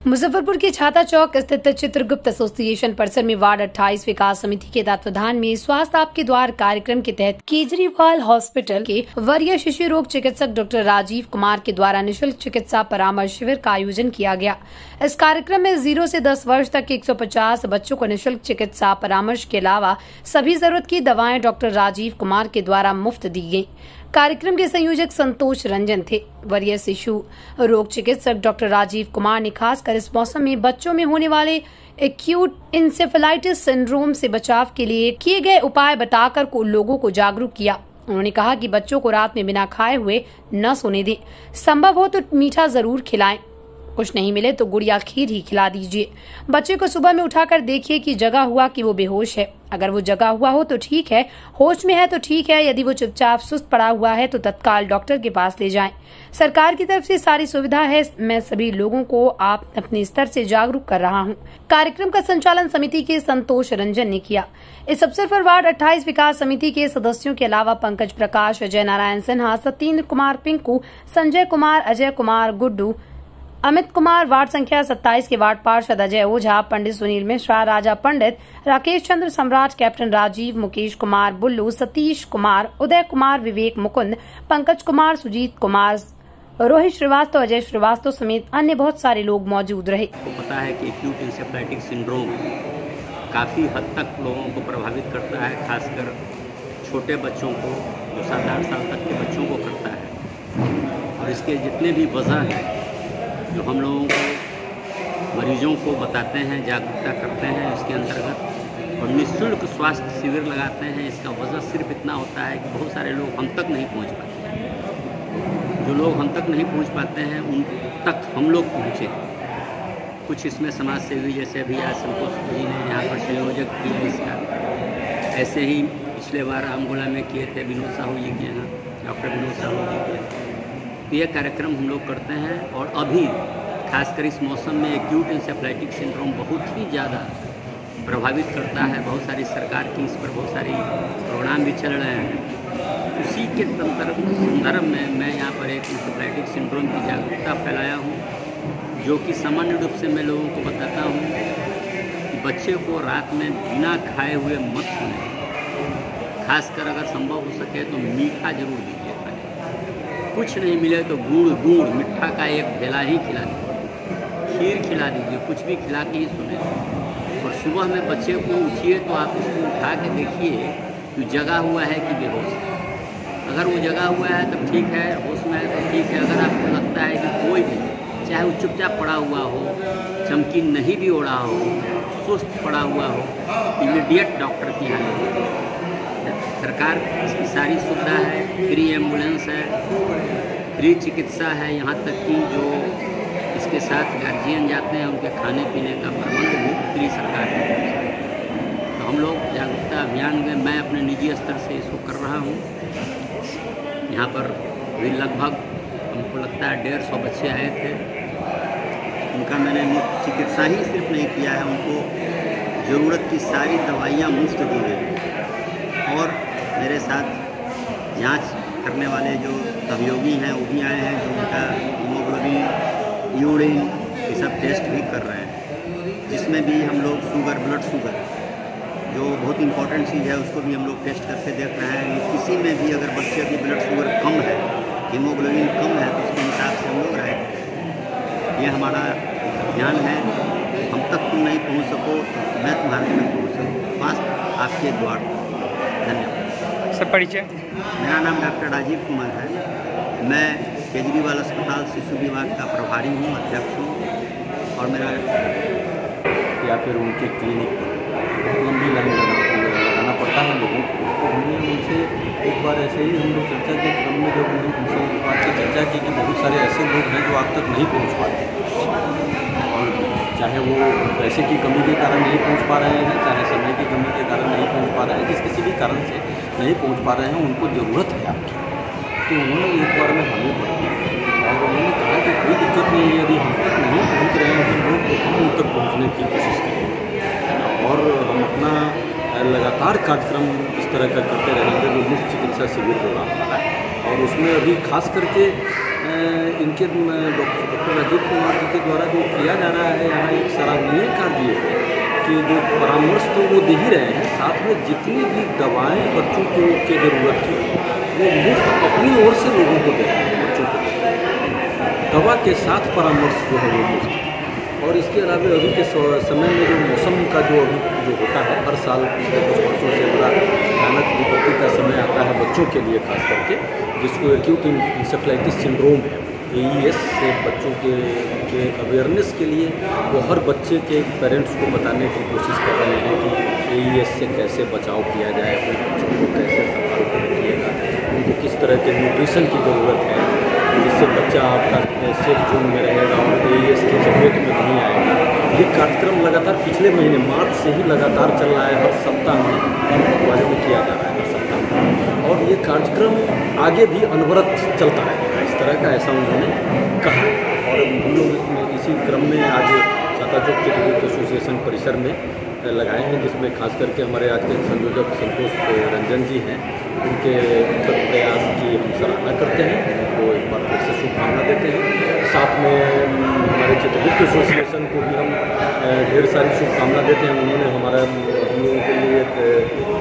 मुजफ्फरपुर के छाता चौक स्थित चित्रगुप्त एसोसिएशन परिसर में वार्ड 28 विकास समिति के तत्वावधान में स्वास्थ्य आपके द्वार कार्यक्रम के तहत केजरीवाल हॉस्पिटल के वरीय शिशु रोग चिकित्सक डॉक्टर राजीव कुमार के द्वारा निःशुल्क चिकित्सा परामर्श शिविर का आयोजन किया गया। इस कार्यक्रम में 0 से 10 वर्ष तक के 150 बच्चों को निःशुल्क चिकित्सा परामर्श के अलावा सभी जरूरत की दवाएं डॉक्टर राजीव कुमार के द्वारा मुफ्त दी गयी। कार्यक्रम के संयोजक संतोष रंजन थे। वरीय शिशु रोग चिकित्सक डॉक्टर राजीव कुमार ने खासकर इस मौसम में बच्चों में होने वाले एक्यूट इंसेफेलाइटिस सिंड्रोम से बचाव के लिए किए गए उपाय बताकर लोगों को जागरूक किया। उन्होंने कहा कि बच्चों को रात में बिना खाए हुए न सोने दें, संभव हो तो मीठा जरूर खिलाएं, कुछ नहीं मिले तो गुड़ या खीर ही खिला दीजिए। बच्चे को सुबह में उठाकर देखिए कि जगा हुआ कि वो बेहोश है। अगर वो जगा हुआ हो तो ठीक है, होश में है तो ठीक है, यदि वो चुपचाप सुस्त पड़ा हुआ है तो तत्काल डॉक्टर के पास ले जाएं। सरकार की तरफ से सारी सुविधा है। मैं सभी लोगों को आप अपने स्तर से जागरूक कर रहा हूँ। कार्यक्रम का संचालन समिति के संतोष रंजन ने किया। इस अवसर पर वार्ड 28 विकास समिति के सदस्यों के अलावा पंकज प्रकाश, अजय नारायण सिन्हा, सत्येंद्र कुमार पिंकू, संजय कुमार, अजय कुमार गुड्डू, अमित कुमार, वार्ड संख्या 27 के वार्ड पार्षद अजय ओझा, पंडित सुनील मिश्रा, राजा पंडित, राकेश चंद्र सम्राट, कैप्टन राजीव, मुकेश कुमार बुल्लू, सतीश कुमार, उदय कुमार, विवेक मुकुंद, पंकज कुमार, सुजीत कुमार, रोहित श्रीवास्तव, अजय श्रीवास्तव समेत अन्य बहुत सारे लोग मौजूद रहे। आपको पता है कि एक्यूट इंसेफेलाइटिस सिंड्रोम काफ़ी हद तक लोगों को प्रभावित करता है, खासकर छोटे बच्चों को, जो 7-8 साल तक के बच्चों को करता है। और इसके जितने भी वजह हैं जो हम लोगों को मरीजों को बताते हैं, जागरूकता करते हैं इसके अंतर्गत, और निःशुल्क स्वास्थ्य शिविर लगाते हैं। इसका वजह सिर्फ इतना होता है कि बहुत सारे लोग हम तक नहीं पहुंच पाते। जो लोग हम तक नहीं पहुंच पाते हैं उन तक हम लोग पहुँचे। कुछ इसमें समाज सेवी जैसे अभी आज संतोष जी ने यहाँ पर संयोजक किया इसका। ऐसे ही पिछले बार रामगोला में किए थे, विनोद साहू जी के यहाँ, डॉक्टर विनोद साहू जी के। ये कार्यक्रम हम लोग करते हैं। और अभी खासकर इस मौसम में एक्यूट इंसेफेलाइटिस सिंड्रोम बहुत ही ज़्यादा प्रभावित करता है। बहुत सारी सरकार की इस पर बहुत सारी प्रोग्राम भी चल रहे हैं। उसी के संदर्भ में मैं यहाँ पर एक इंसेफेलाइटिस सिंड्रोम की जागरूकता फैलाया हूँ, जो कि सामान्य रूप से मैं लोगों को बताता हूँ कि बच्चे को रात में बिना खाए हुए मत सोने। खासकर अगर संभव हो सके तो मीठा जरूर दीजिए। कुछ नहीं मिले तो गुड़ मिठा का एक ढेला ही खिला दीजिए, खीर खिला दीजिए, कुछ भी खिला के ही सुने। और सुबह में बच्चे को उठिए तो आप उसको उठा के देखिए कि जगा हुआ है कि बेहोश है। अगर वो जगा हुआ है तो ठीक है, होश में है तो ठीक है। अगर आपको लगता है कि कोई भी, चाहे वो चुपचाप पड़ा हुआ हो, चमकी नहीं भी ओढ़ा हो, सुस्त पड़ा हुआ हो, इमीडिएट डॉक्टर की यहाँ। सरकार इसकी सारी सुविधा है, फ्री एम्बुलेंस है, फ्री चिकित्सा है, यहाँ तक कि जो इसके साथ गार्जियन जाते हैं उनके खाने पीने का प्रबंध भी फ्री सरकार है। तो हम लोग जागरूकता अभियान में मैं अपने निजी स्तर से इसको कर रहा हूँ। यहाँ पर भी लगभग हमको लगता है 150 बच्चे आए थे। उनका मैंने मुफ्त चिकित्सा ही सिर्फ नहीं किया है, उनको ज़रूरत की सारी दवाइयाँ मुफ्त दी गई। और मेरे साथ जांच करने वाले जो सहयोगी हैं वो भी आए हैं, जो उनका हीमोग्लोबिन, यूरिन ये सब टेस्ट भी कर रहे हैं। जिसमें भी हम लोग शुगर, ब्लड शुगर जो बहुत इंपॉर्टेंट चीज़ है उसको भी हम लोग टेस्ट करके देख रहे हैं। किसी में भी अगर बच्चे की ब्लड शुगर कम है, हीमोग्लोबिन कम है, तो उसके हिसाब से हम लोग राय। ये हमारा अभियान है। हम तक तुम नहीं पहुँच सको, मैं तुम्हारे तक पहुँच सकूँ, बस आपके द्वार। धन्यवाद। सब परिचय। मेरा नाम डॉक्टर राजीव कुमार है। मैं केजरीवाल अस्पताल शिशु विभाग का प्रभारी हूँ, अध्यक्ष हूँ। और मेरा या फिर उनके क्लिनिक पर लंबी लाइन लगाना पड़ता है लोगों को। तो हमने उनसे एक बार ऐसे ही हम लोग चर्चा के क्रम में जब उनसे इस बात की चर्चा की कि बहुत सारे ऐसे लोग हैं जो आप तक नहीं पहुँच पाते, और चाहे वो पैसे की कमी के कारण नहीं पहुंच पा रहे हैं, चाहे समय की कमी के कारण नहीं पहुंच पा रहे हैं, जिस किसी भी कारण से नहीं पहुंच पा रहे हैं, उनको ज़रूरत है आपकी। तो उन्होंने एक बार में हमें पढ़ी और उन्होंने कहा कि कोई दिक्कत नहीं है, यदि हम तक नहीं पहुँच रहे हैं हम लोग, तो हम उन तक पहुँचने की कोशिश करेंगे। और हम अपना लगातार कार्यक्रम इस तरह का करते रहेंगे जो मुफ्त चिकित्सा शिविर प्रोग्राम है। और उसमें अभी खास करके इनके डॉक्टर राजीव कुमार जी के द्वारा जो किया जा रहा है यहाँ एक सराहनीय कार्य है कि जो परामर्श तो वो दे ही रहे हैं, साथ में जितनी भी दवाएं बच्चों को की ज़रूरत है वो मुफ्त अपनी ओर से लोगों को दे रहे हैं। बच्चों को दवा के साथ परामर्श जो है वो मुफ्त। और इसके अलावा अभी के समय में जो मौसम का जो होता है हर साल पिछले कुछ वर्षों से बड़ा भयानक विपत्ति का समय आता है बच्चों के लिए, खास करके जिसको एक्यूट इंसेफ्लाइटिस सिंड्रोम है, AES से बच्चों के अवेयरनेस के लिए वो हर बच्चे के पेरेंट्स को बताने की कोशिश कर रहे हैं कि AES से कैसे बचाव किया जाए, अपने बच्चों को कैसे संभाल कर रखिएगा, उनको किस तरह के न्यूट्रिशन की ज़रूरत है जिससे बच्चा आपका सेफ जोन में रहेगा और AES की चपेट में नहीं आएगा। ये कार्यक्रम लगातार पिछले महीने मार्च से ही लगातार चल रहा है, हर सप्ताह में बारे में किया जा रहा है, हर सप्ताह में, और ये कार्यक्रम आगे भी अनवरत चलता रहेगा इस तरह का, ऐसा उन्होंने कहा। और हम लोग इसमें इसी क्रम में आज छाता चौक चित्रगुप्त एसोसिएशन परिसर में लगाए हैं, जिसमें खास करके हमारे आज के संयोजक संतोष रंजन जी हैं, उनके प्रयास की हम सराहना करते हैं, उनको एक बार फिर से शुभकामना देते हैं। साथ में हमारे चित्रगुप्त एसोसिएशन को भी हम ढेर सारी शुभकामना देते हैं। उन्होंने हम लोगों के लिए एक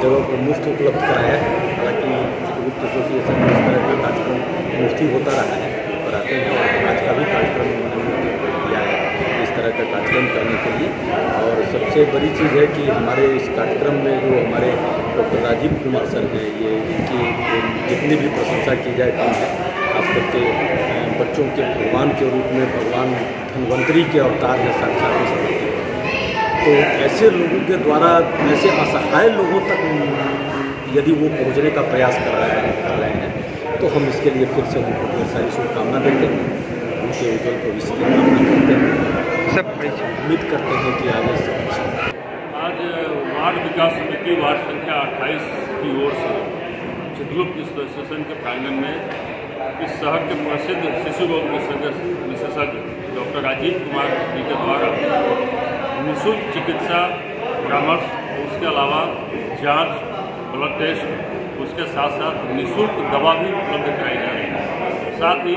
जगह को मुफ्त उपलब्ध कराया है। हालांकि चित्रगुप्त एसोसिएशन में इस तरह का कार्यक्रम मुफ्त होता रहा है, कराते हैं, और आज का भी कार्यक्रम उन्होंने किया है इस तरह का कार्यक्रम करने के लिए। और सबसे बड़ी चीज़ है कि हमारे इस कार्यक्रम में जो हमारे डॉक्टर राजीव कुमार सर हैं, ये इनकी जितनी भी प्रशंसा की जाए कम है। खास करके बच्चों के भगवान के रूप में भगवान धन्वंतरी के अवतार है साक्षात इस धरती पर। तो ऐसे लोगों के द्वारा ऐसे असहाय लोगों तक यदि वो पहुँचने का प्रयास कर रहे हैं तो हम इसके लिए फिर से उनको ढेर सारी शुभकामना देते हैं, उनके उज्जवल भविष्य की कामना करते हैं, सब उम्मीद करते हैं कि आगे सब। आज वार्ड विकास समिति वार्ड संख्या 28 की ओर से चित्रगुप्त एसोसिएशन के प्रांगण में इस शहर के प्रसिद्ध शिशु रोग विशेषज्ञ डॉक्टर राजीव कुमार जी के द्वारा निःशुल्क चिकित्सा परामर्श, उसके अलावा जांच, ब्लड टेस्ट, उसके साथ साथ निःशुल्क दवा भी उपलब्ध कराई जा रही है। साथ ही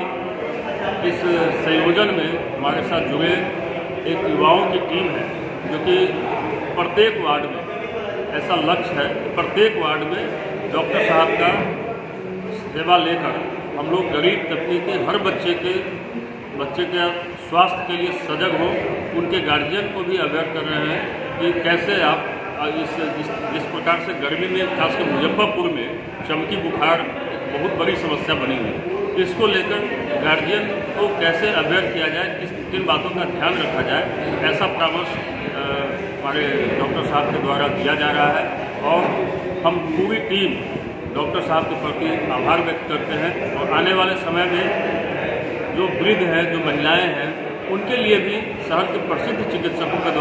इस संयोजन में हमारे साथ जुड़े एक युवाओं की टीम है, जो कि प्रत्येक वार्ड में ऐसा लक्ष्य है, प्रत्येक वार्ड में डॉक्टर साहब का सेवा लेकर हम लोग गरीब तबके के हर बच्चे के स्वास्थ्य के लिए सजग हो, उनके गार्जियन को भी अवेयर कर रहे हैं कि कैसे आप जिस प्रकार से गर्मी में खासकर मुजफ्फरपुर में चमकी बुखार एक बहुत बड़ी समस्या बनी हुई है, इसको लेकर गार्जियन को कैसे अवेयर किया जाए, किन बातों का ध्यान रखा जाए, ऐसा परामर्श हमारे डॉक्टर साहब के द्वारा दिया जा रहा है। और हम पूरी टीम डॉक्टर साहब के प्रति आभार व्यक्त करते हैं, और आने वाले समय में जो वृद्ध हैं, जो महिलाएं हैं, उनके लिए भी शहर के प्रसिद्ध चिकित्सकों के